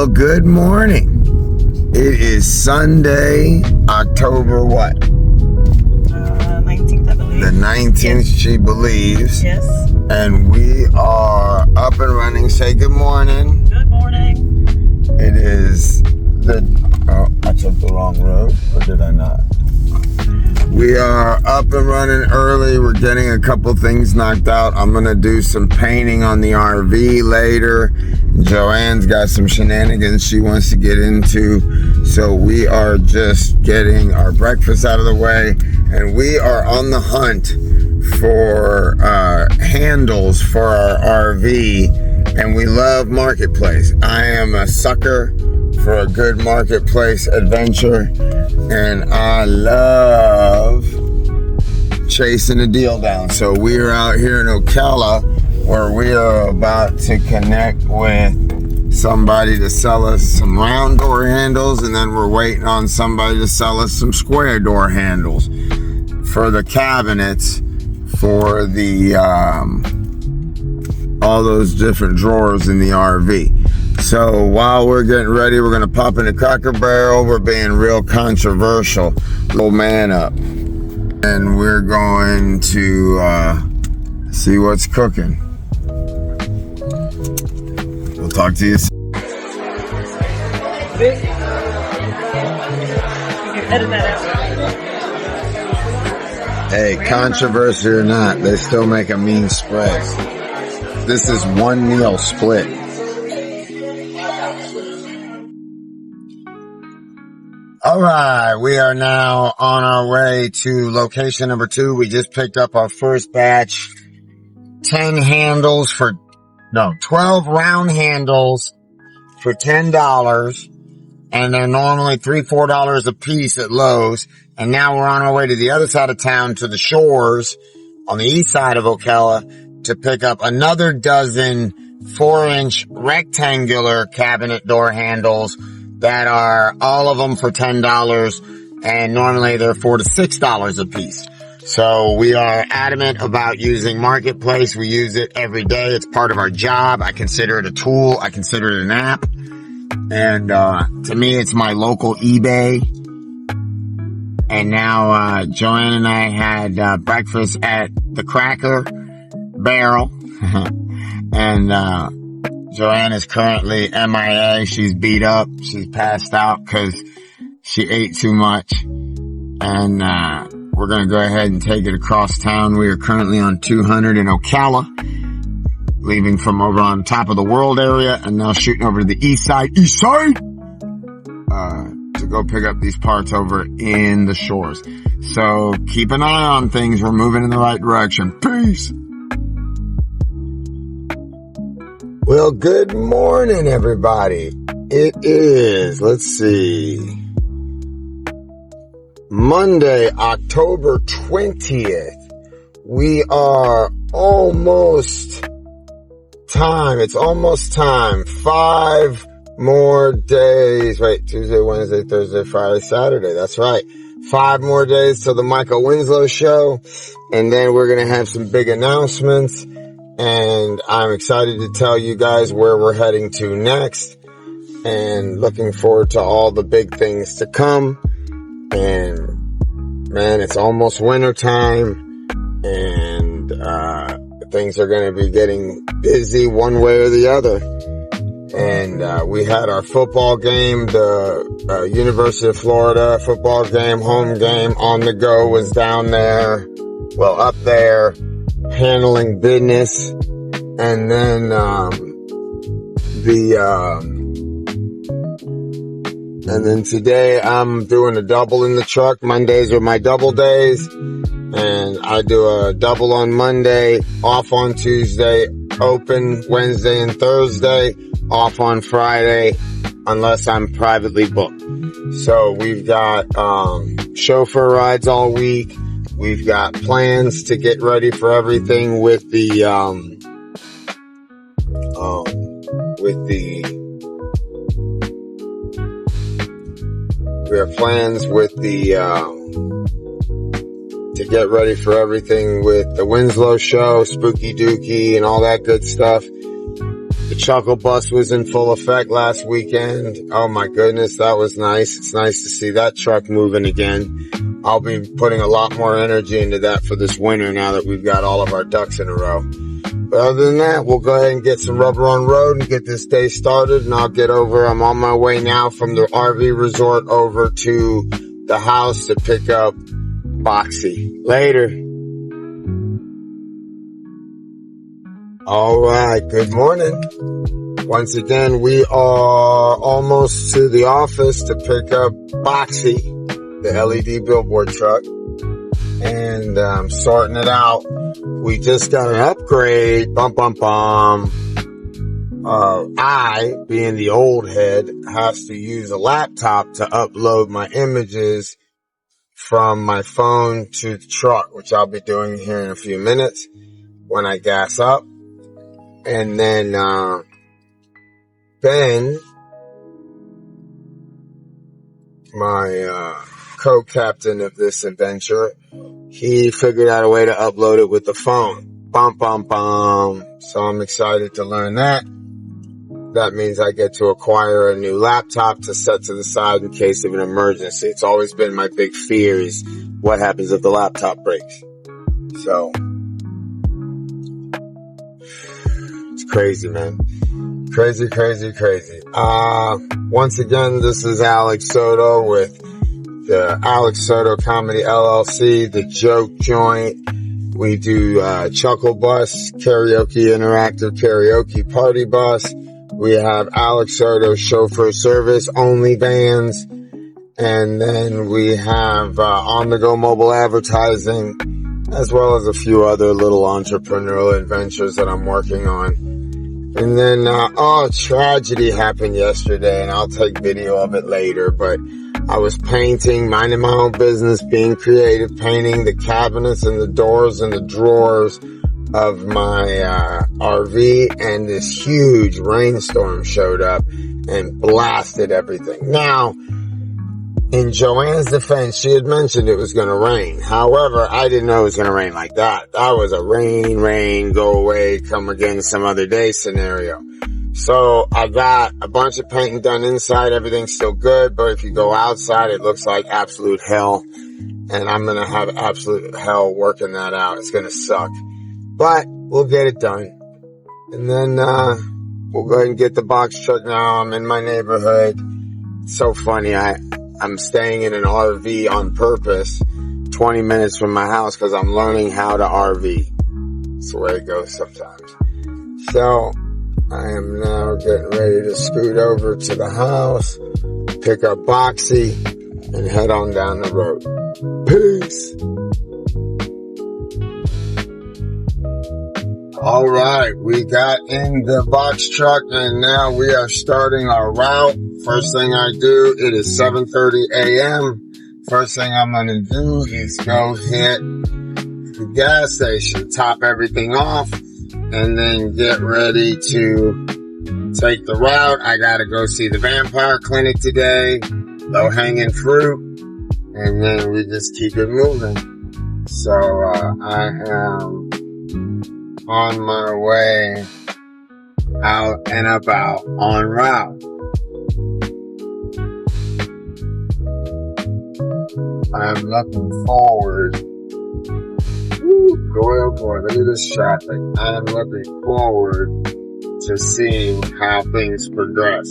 Well, good morning. It is Sunday, October what? 19th, I believe. The 19th, yes. She believes. Yes. And we are up and running. Say good morning. Good morning. It is I took the wrong road, or did I not? We are up and running early. We're getting a couple things knocked out. I'm going to do some painting on the RV later. JoAnn's got some shenanigans she wants to get into. So we are just getting our breakfast out of the way. And we are on the hunt for handles for our RV. And we love Marketplace. I am a sucker for a good Marketplace adventure. And I love chasing a deal down. So we're out here in Ocala, where we are about to connect with somebody to sell us some round door handles, and then we're waiting on somebody to sell us some square door handles for the cabinets, for the all those different drawers in the RV. So while we're getting ready, we're gonna pop in the Cracker Barrel. We're being real controversial. Little man up. And we're going to see what's cooking. We'll talk to you soon. Edit that out. Hey, controversy or not, they still make a mean spread. This is one meal split. All right, we are now on our way to location number 2. We just picked up our first batch, 12 round handles for $10. And they're normally $3-4 a piece at Lowe's. And now we're on our way to the other side of town, to the shores on the east side of Ocala, to pick up another dozen 4-inch rectangular cabinet door handles that are all of them for $10, and normally they're $4 to $6 a piece. So we are adamant about using Marketplace. We use it every day. It's part of our job. I consider it a tool. I consider it an app. And to me, it's my local eBay. And now JoAnn and I had breakfast at the Cracker Barrel. And JoAnn is currently MIA. She's beat up. She's passed out because she ate too much. And we're going to go ahead and take it across town. We are currently on 200 in Ocala, leaving from over on top of the world area, and now shooting over to the east side, to go pick up these parts over in the shores. So keep an eye on things. We're moving in the right direction. Peace. Well, good morning, everybody. It is, let's see, Monday, October 20th. We are almost time. It's almost time. 5 more days. Wait, Tuesday, Wednesday, Thursday, Friday, Saturday. That's right. 5 more days till the Michael Winslow show. And then we're going to have some big announcements. And I'm excited to tell you guys where we're heading to next. And looking forward to all the big things to come. And man, it's almost winter time. And things are going to be getting busy one way or the other. And we had our football game, the University of Florida football game, home game on the go was down there, well, up there, handling business. And then and then today I'm doing a double in the truck. Mondays are my double days. And I do a double on Monday, off on Tuesday, open Wednesday and Thursday, off on Friday, unless I'm privately booked. So we've got chauffeur rides all week. We've got plans to get ready for everything with the we have plans with the to get ready for everything with the Winslow show, Spooky Dookie, and all that good stuff. The The Chuckle Bus was in full effect last weekend. Oh my goodness, that was nice. It's nice to see that truck moving again. I'll be putting a lot more energy into that for this winter now that we've got all of our ducks in a row. But other than that, we'll go ahead and get some rubber on road and get this day started, and I'll get over. I'm on my way now from the RV resort over to the house to pick up Boxy. Later. All right, good morning. Once again, we are almost to the office to pick up Boxy, the LED billboard truck, and I'm sorting it out. We just got an upgrade. I, being the old head, has to use a laptop to upload my images from my phone to the truck, which I'll be doing here in a few minutes when I gas up. And then Ben, my co-captain of this adventure, he figured out a way to upload it with the phone. So I'm excited to learn that. That means I get to acquire a new laptop to set to the side in case of an emergency. It's always been my big fear is what happens if the laptop breaks. So it's crazy, man. Crazy. Once again, this is Alex Soto with the Alex Soto Comedy LLC, the Joke Joint. We do Chuckle Bus, karaoke, interactive karaoke party bus. We have Alex Soto Chauffeur Service, only vans. And then we have on-the-go mobile advertising, as well as a few other little entrepreneurial adventures that I'm working on. And then, tragedy happened yesterday, and I'll take video of it later, but I was painting, minding my own business, being creative, painting the cabinets and the doors and the drawers of my RV, and this huge rainstorm showed up and blasted everything. Now, in JoAnn's defense, she had mentioned it was going to rain. However, I didn't know it was going to rain like that. That was a rain, go away, come again some other day scenario. So I got a bunch of painting done inside. Everything's still good. But if you go outside, it looks like absolute hell. And I'm going to have absolute hell working that out. It's going to suck. But we'll get it done. And then we'll go ahead and get the box truck now. I'm in my neighborhood. It's so funny. I'm staying in an RV on purpose 20 minutes from my house because I'm learning how to RV. That's the way it goes sometimes. So I am now getting ready to scoot over to the house, pick up Boxy, and head on down the road. Peace. All right, we got in the box truck and now we are starting our route. First thing I do, it is 7:30 a.m. First thing I'm going to do is go hit the gas station, top everything off, and then get ready to take the route. I got to go see the vampire clinic today, low hanging fruit, and then we just keep it moving. So I am on my way out and about en route. I'm looking forward. Boy, oh boy, look at this traffic. I'm looking forward to seeing how things progress.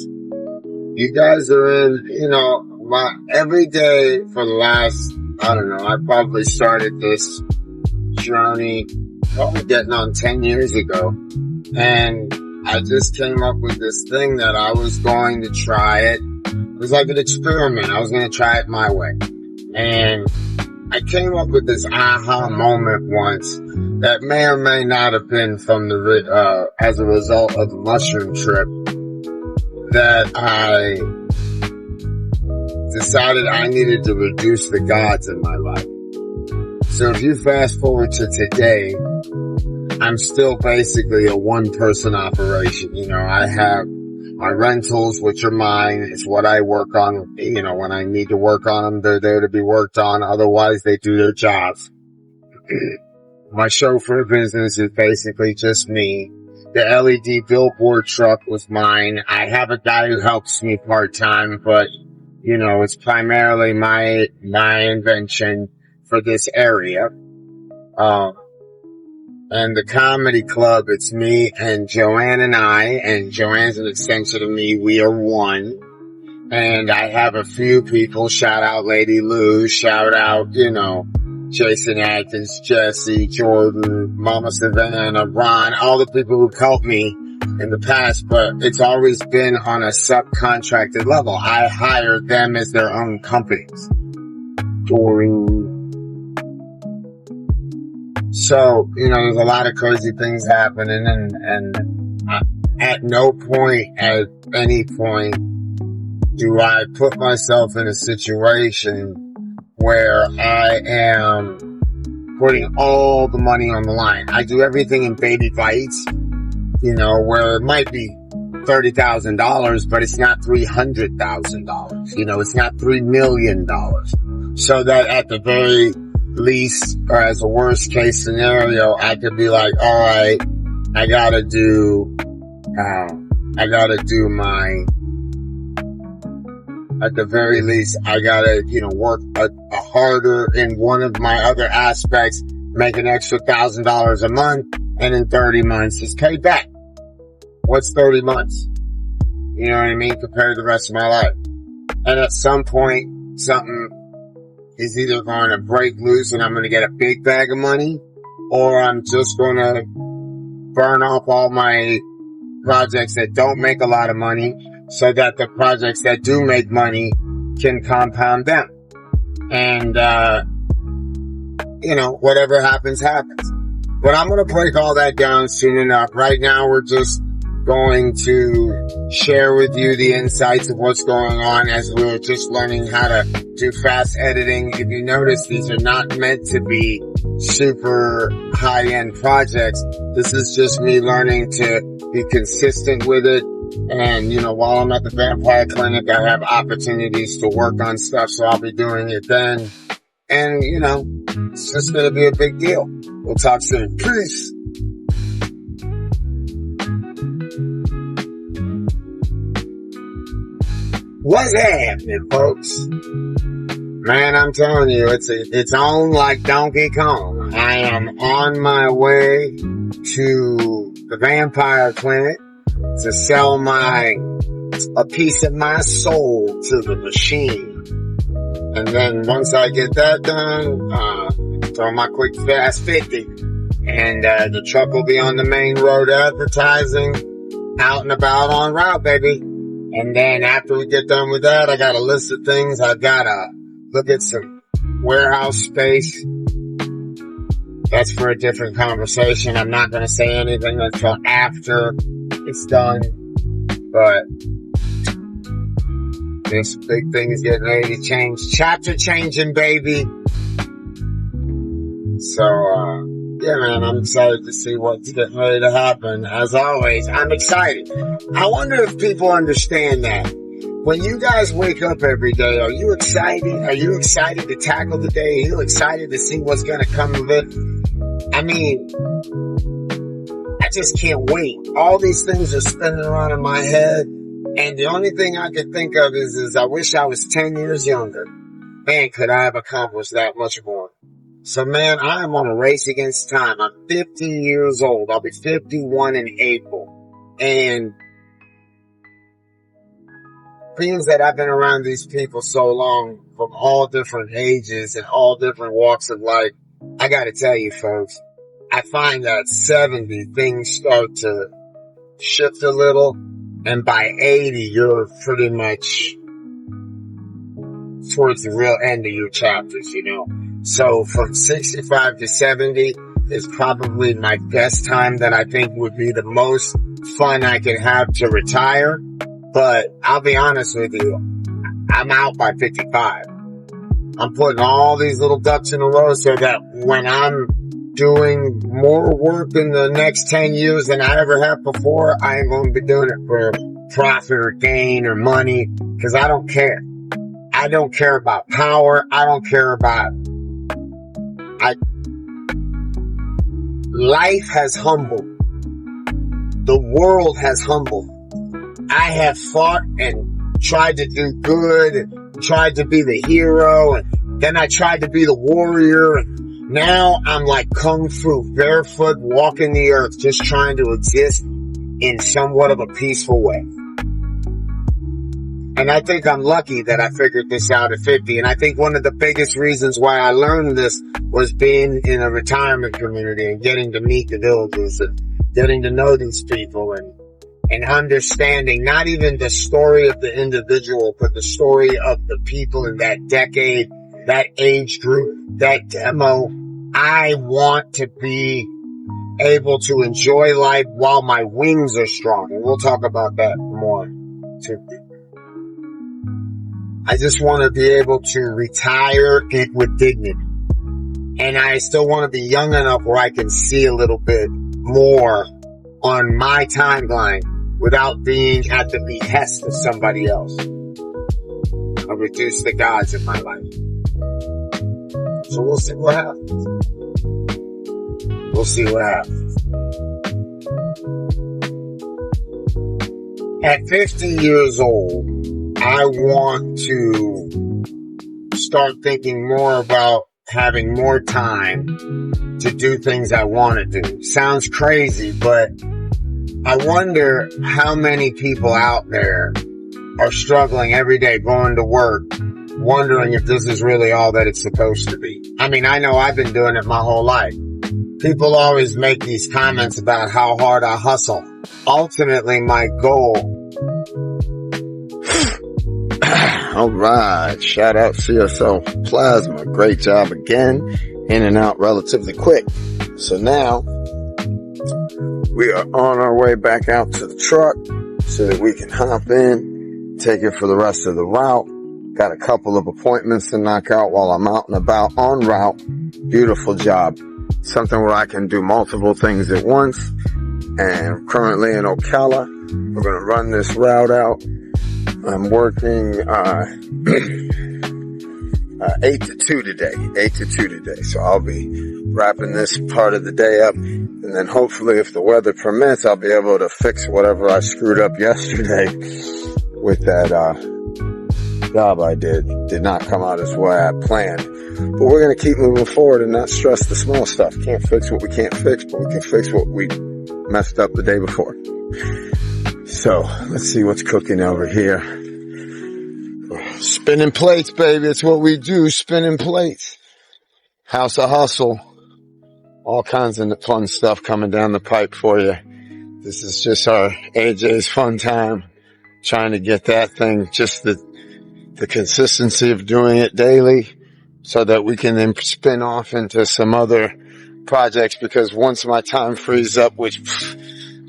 You guys are in, every day for the last, I probably started this journey probably getting on 10 years ago. And I just came up with this thing that I was going to try it. It was like an experiment. I was going to try it my way. And I came up with this aha moment once that may or may not have been from as a result of the mushroom trip, that I decided I needed to reduce the gods in my life. So if you fast forward to today, I'm still basically a one-person operation. I have my rentals, which are mine. It's what I work on. When I need to work on them, they're there to be worked on. Otherwise, they do their jobs. My chauffeur business is basically just me. the LED billboard truck was mine. I have a guy who helps me part-time, but, you know, it's primarily my invention for this area. And the comedy club, it's me and JoAnn and I, and JoAnn's an extension of me. We are one. And I have a few people, shout out Lady Lou, shout out, you know, Jason Atkins, Jesse, Jordan, Mama Savannah, Ron, all the people who've helped me in the past, but it's always been on a subcontracted level. I hire them as their own companies. So, you know, there's a lot of crazy things happening, and at no point, at any point, do I put myself in a situation where I am putting all the money on the line. I do everything in baby bites, you know, where it might be $30,000, but it's not $300,000. You know, it's not $3 million. So that at the very least, or as a worst case scenario, I could be like, all right, I gotta do my, at the very least, I gotta, you know, work a harder in one of my other aspects, make an extra $1,000 a month, and in 30 months, it's paid back. What's 30 months? You know what I mean? Compared to the rest of my life. And at some point, something is either going to break loose and I'm going to get a big bag of money, or I'm just going to burn off all my projects that don't make a lot of money so that the projects that do make money can compound them. And, you know, whatever happens, happens. But I'm going to break all that down soon enough. Right now, we're just going to share with you the insights of what's going on as we're just learning how to do fast editing. If you notice, these are not meant to be super high-end projects. This is just me learning to be consistent with it. And, you know, while I'm at the vampire clinic, I have opportunities to work on stuff, so I'll be doing it then. And, you know, it's just going to be a big deal. We'll talk soon. Peace. What's happening, folks? Man, I'm telling you, it's on like Donkey Kong. I am on my way to the vampire clinic to sell a piece of my soul to the machine. And then once I get that done, throw my quick fast 50. And, the truck will be on the main road advertising, out and about on route, baby. And then after we get done with that, I got a list of things. I gotta look at some warehouse space. That's for a different conversation. I'm not gonna say anything until after it's done. But this big thing is getting ready to change. Chapter changing, baby. So, yeah, man, I'm excited to see what's getting ready to happen. As always, I'm excited. I wonder if people understand that. When you guys wake up every day, are you excited? Are you excited to tackle the day? Are you excited to see what's going to come of it? I mean, I just can't wait. All these things are spinning around in my head. And the only thing I could think of is I wish I was 10 years younger. Man, could I have accomplished that much more. So, man, I am on a race against time. I'm 50 years old. I'll be 51 in April. And being that I've been around these people so long from all different ages and all different walks of life, I gotta tell you, folks, I find that 70 things start to shift a little. And by 80, you're pretty much towards the real end of your chapters, you know. So from 65 to 70 is probably my best time that I think would be the most fun I could have to retire. But I'll be honest with you, I'm out by 55. I'm putting all these little ducks in a row so that when I'm doing more work in the next 10 years than I ever have before, I ain't going to be doing it for profit or gain or money, because I don't care. I don't care about power. I don't care about... Life has humbled the world has humbled. I have fought and tried to do good and tried to be the hero, and then I tried to be the warrior, and now I'm like kung fu, barefoot, walking the earth, just trying to exist in somewhat of a peaceful way. And I think I'm lucky that I figured this out at 50. And I think one of the biggest reasons why I learned this was being in a retirement community and getting to meet the villagers and getting to know these people and understanding not even the story of the individual, but the story of the people in that decade, that age group, that demo. I want to be able to enjoy life while my wings are strong. And we'll talk about that more too. I just want to be able to retire with dignity. And I still want to be young enough where I can see a little bit more on my timeline without being at the behest of somebody else. I'll reduce the gods in my life. So we'll see what happens. We'll see what happens. At 50 years old, I want to start thinking more about having more time to do things I want to do. Sounds crazy, but I wonder how many people out there are struggling every day going to work, wondering if this is really all that it's supposed to be. I mean, I know I've been doing it my whole life. People always make these comments about how hard I hustle. Ultimately, my goal... All right. Shout out CSL Plasma. Great job again. In and out relatively quick. So now we are on our way back out to the truck so that we can hop in, take it for the rest of the route. Got a couple of appointments to knock out while I'm out and about en route. Beautiful job. Something where I can do multiple things at once. And currently in Ocala, we're going to run this route out. I'm working 8 to 2 today. 8 to 2 today. So I'll be wrapping this part of the day up. And then hopefully, if the weather permits, I'll be able to fix whatever I screwed up yesterday with that job I did. Did not come out as way I planned. But we're going to keep moving forward and not stress the small stuff. Can't fix what we can't fix, but we can fix what we messed up the day before. So, let's see what's cooking over here. Spinning plates, baby. It's what we do. Spinning plates. House of Hustle. All kinds of fun stuff coming down the pipe for you. This is just our AJ's fun time. Trying to get that thing, just the consistency of doing it daily so that we can then spin off into some other projects, because once my time frees up, which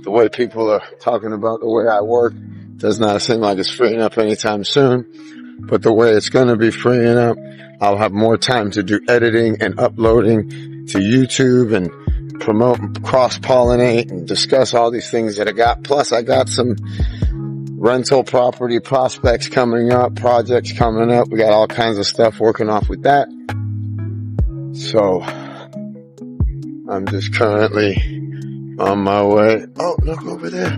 the way people are talking about the way I work does not seem like it's freeing up anytime soon, but the way it's going to be freeing up, I'll have more time to do editing and uploading to YouTube and promote and cross-pollinate and discuss all these things that I got. Plus, I got some rental property prospects coming up, projects coming up. We got all kinds of stuff working off with that. So, I'm just currently on my way. Oh, look over there.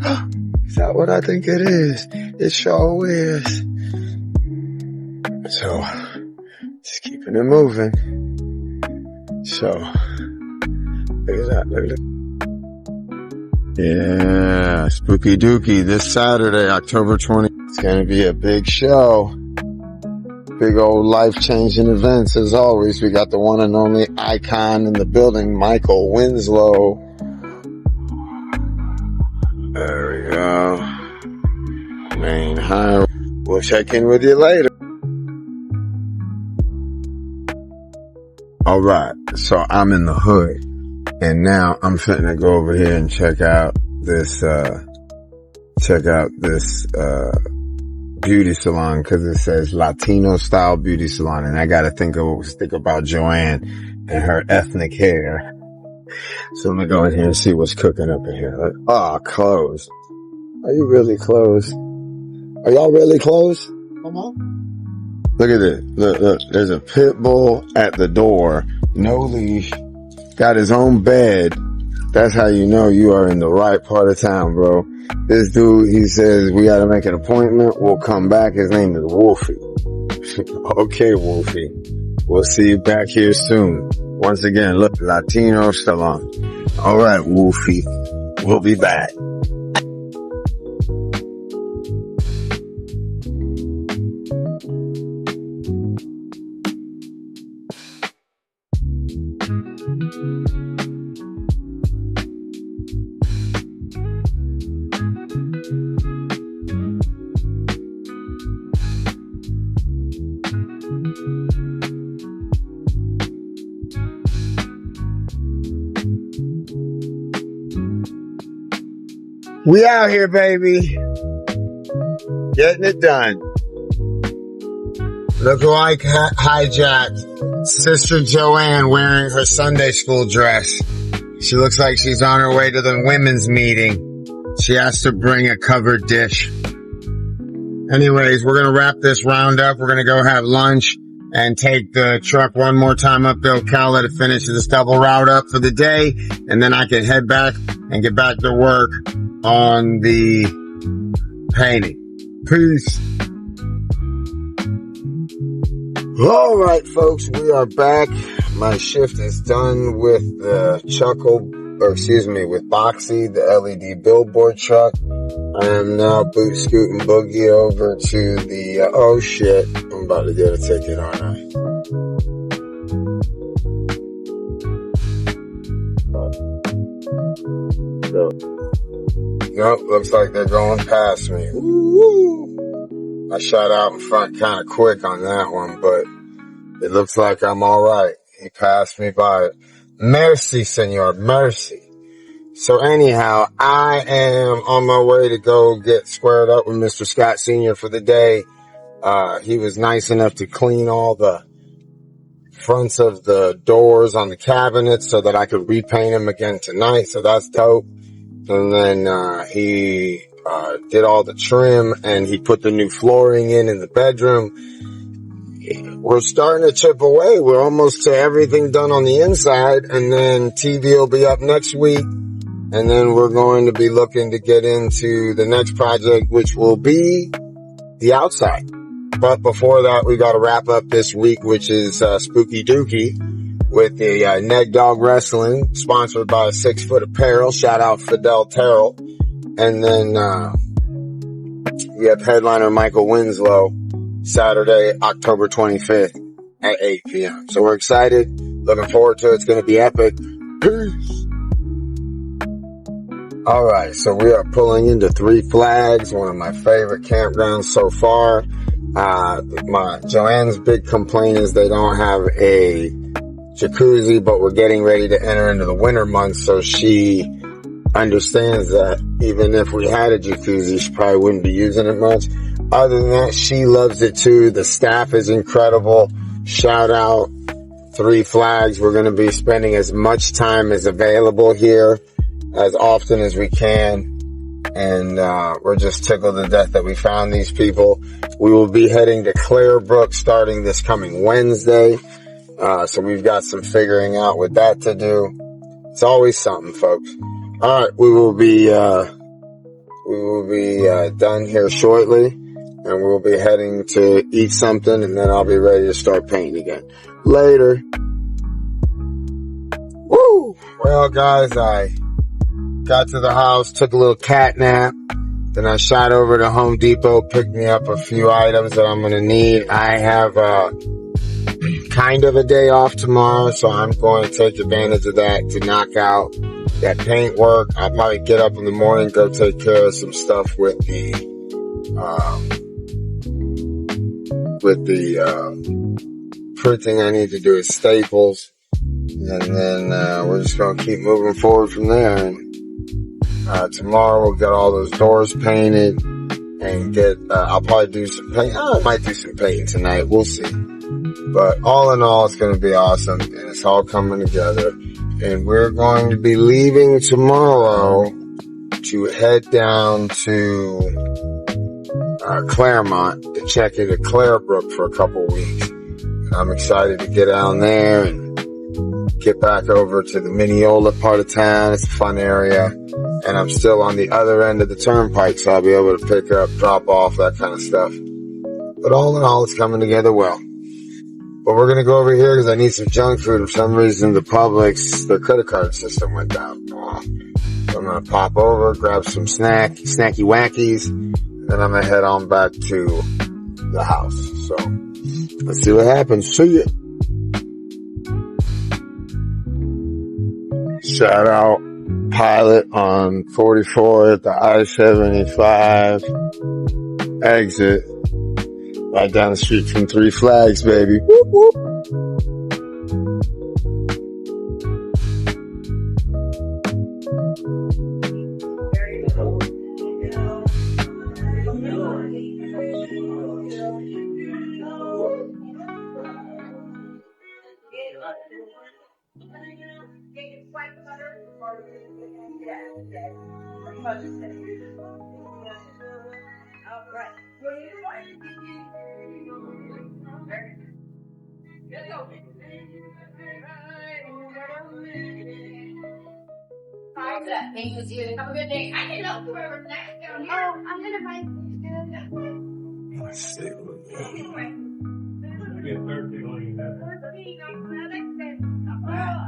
Is that what I think it is? It sure is. So, just keeping it moving. So, look at that, look at that. Yeah, Spooky Dookie this Saturday, October 20th. It's gonna be a big show. Big old life-changing events as always. We got the one and only icon in the building, Michael Winslow. There we go. Main highway. We'll check in with you later. Alright, so I'm in the hood. And now I'm finna go over here and check out this beauty salon, cause it says Latino style beauty salon. And I gotta think about JoAnn and her ethnic hair. So I'm gonna go in here and see what's cooking up in here. Oh, closed. Are you really closed? Are y'all really closed? Come on. Look at this. Look. There's a pit bull at the door. No leash. Got his own bed. That's how you know you are in the right part of town, bro. This dude, he says, we gotta make an appointment. We'll come back. His name is Wolfie. Okay, Wolfie. We'll see you back here soon. Once again, look, Latino Salon. All right, Wolfie. We'll be back. We out here, baby. Getting it done. Look who I hijacked. Sister JoAnn wearing her Sunday school dress. She looks like she's on her way to the women's meeting. She has to bring a covered dish. Anyways, we're going to wrap this round up. We're going to go have lunch and take the truck one more time up to Ocala to finish this double route up for the day. And then I can head back and get back to work on the painting. Peace. All right, folks, we are back. My shift is done with the with Boxy, the LED billboard truck. I am now boot scooting boogie over to the, oh shit, I'm about to get a ticket, aren't I? Nope, looks like they're going past me. Ooh. I shot out in front kind of quick on that one, but it looks like I'm alright. He passed me by. Merci, senor, merci. So anyhow, I am on my way to go get squared up with Mr. Scott Sr. for the day. He was nice enough to clean all the fronts of the doors on the cabinets so that I could repaint them again tonight. So that's dope. And then, he, did all the trim and he put the new flooring in the bedroom. We're starting to chip away. We're almost to everything done on the inside, and then TV will be up next week. And then we're going to be looking to get into the next project, which will be the outside. But before that, we got to wrap up this week, which is Spooky Dookie with the Ned Dog Wrestling, sponsored by 6 Foot Apparel. Shout out Fidel Terrell. And then we have headliner Michael Winslow, Saturday, October 25th at 8 p.m. So we're excited. Looking forward to it. It's going to be epic. Peace. All right. So we are pulling into Three Flags, one of my favorite campgrounds so far. JoAnn's big complaint is they don't have a jacuzzi, but we're getting ready to enter into the winter months. So she understands that even if we had a jacuzzi, she probably wouldn't be using it much. Other than that, she loves it too. The staff is incredible. Shout out Three Flags. We're going to be spending as much time as available here as often as we can. And we're just tickled to death that we found these people. We will be heading to Clarebrook starting this coming Wednesday. So we've got some figuring out with that to do. It's always something, folks. All right, we will be done here shortly, and we'll be heading to eat something, and then I'll be ready to start painting again. Later. Woo! Well, guys, I got to the house, took a little cat nap, then I shot over to Home Depot, picked me up a few items that I'm gonna need. I have kind of a day off tomorrow, so I'm going to take advantage of that to knock out that paint work. I'll probably get up in the morning, go take care of some stuff with the printing I need to do at Staples. And then, we're just going to keep moving forward from there. And, tomorrow we'll get all those doors painted and I'll probably do some paint. I might do some painting tonight. We'll see. But all in all, it's going to be awesome, and it's all coming together. And we're going to be leaving tomorrow to head down to Claremont to check into Clarebrook for a couple weeks. And I'm excited to get down there and get back over to the Mineola part of town. It's a fun area. And I'm still on the other end of the turnpike, so I'll be able to pick up, drop off, that kind of stuff. But all in all, it's coming together well. But we're going to go over here because I need some junk food. For some reason, the Publix, their credit card system went down. So I'm going to pop over, grab some snacky wackies, and then I'm going to head on back to the house. So let's see what happens. See ya. Shout out Pilot on 44 at the I-75 exit. Right down the street from Three Flags, baby. Whoop, whoop. Thank you. Have a good day. I can help whoever's next down here. Oh, I'm gonna buy food. Let's see.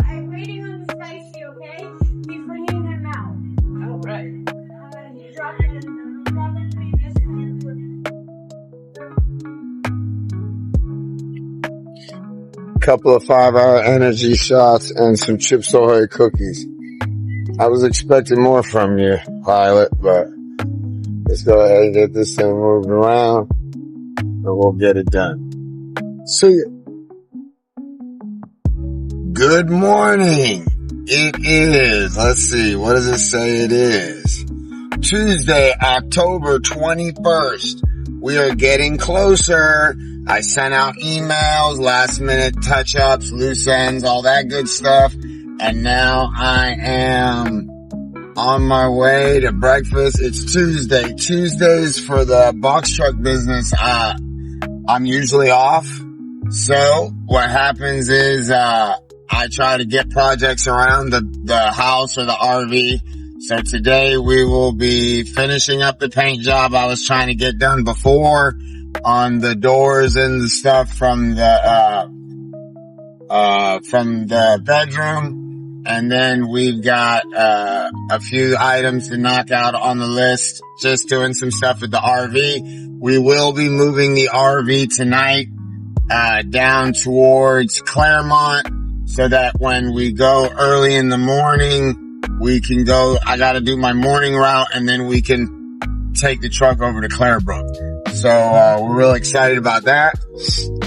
I'm waiting on the spicy, okay? He's bringing them out. All right. Drop it in this Couple of 5-hour energy shots and some Chips Ahoy cookies. I was expecting more from you, Pilot, but let's go ahead and get this thing moving around and we'll get it done. See ya. Good morning. It is, let's see, what does it say it is? Tuesday, October 21st. We are getting closer. I sent out emails, last minute touch-ups, loose ends, all that good stuff. And now I am on my way to breakfast. It's Tuesday. Tuesdays for the box truck business, I'm usually off. So what happens is, I try to get projects around the house or the RV. So today we will be finishing up the paint job I was trying to get done before on the doors and the stuff from the bedroom. And then we've got, a few items to knock out on the list, just doing some stuff with the RV. We will be moving the RV tonight, down towards Claremont so that when we go early in the morning, we can go, I gotta do my morning route and then we can take the truck over to Clarebrook. So, we're really excited about that.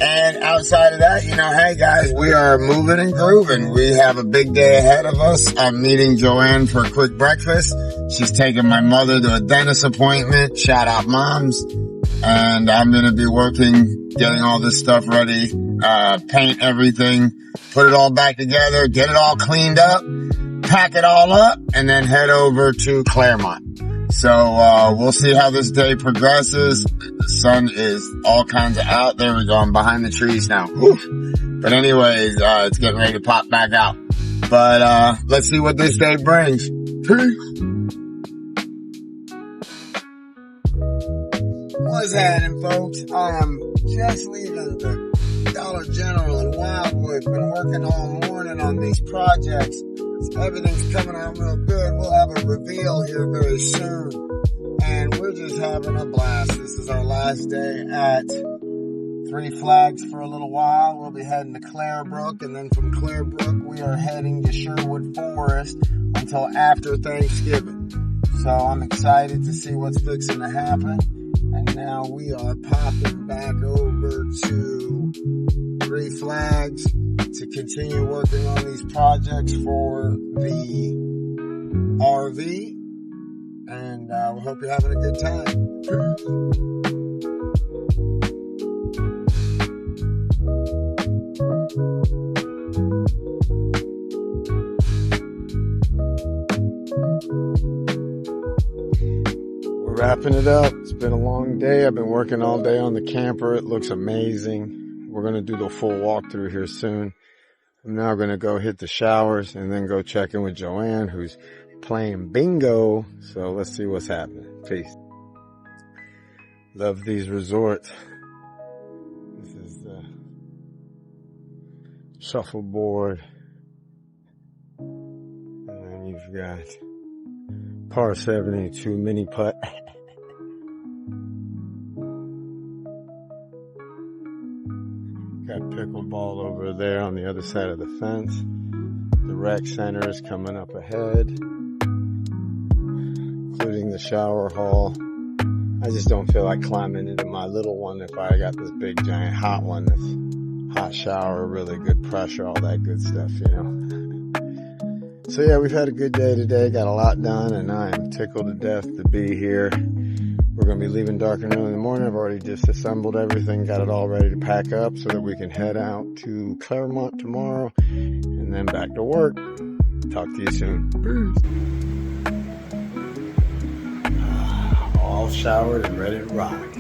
And outside of that, hey guys, we are moving and grooving. We have a big day ahead of us. I'm meeting JoAnn for a quick breakfast. She's taking my mother to a dentist appointment. Shout out moms. And I'm going to be working, getting all this stuff ready, paint everything, put it all back together, get it all cleaned up, pack it all up, and then head over to Claremont. So, we'll see how this day progresses. The sun is all kinds of out. There we go. I'm behind the trees now. Whew. But anyways, it's getting ready to pop back out. But, let's see what this day brings. Peace. What's happening, folks? I am just leaving the Dollar General in Wildwood. Been working all morning on these projects. Everything's coming out real good. We'll have a reveal here very soon. And we're just having a blast. This is our last day at Three Flags for a little while. We'll be heading to Clarebrook. And then from Clarebrook, we are heading to Sherwood Forest until after Thanksgiving. So I'm excited to see what's fixing to happen. And now we are popping back over to Three Flags to continue working on these projects for the RV. And we hope you're having a good time. We're wrapping it up. It's been a long day. I've been working all day on the camper. It looks amazing. We're going to do the full walkthrough here soon. I'm now going to go hit the showers and then go check in with JoAnn, who's playing bingo. So let's see what's happening. Peace. Love these resorts. This is the shuffleboard. And then you've got par 72 mini putt. Got pickleball over there on the other side of the fence. The rec center is coming up ahead, including the shower hall. I just don't feel like climbing into my little one if I got this big giant hot one. That's hot shower, really good pressure, all that good stuff, you know. So yeah, we've had a good day today, got a lot done, and I am tickled to death to be here. We're going to be leaving dark and early in the morning. I've already disassembled everything, got it all ready to pack up so that we can head out to Claremont tomorrow and then back to work. Talk to you soon. Peace. All showered and ready to rock.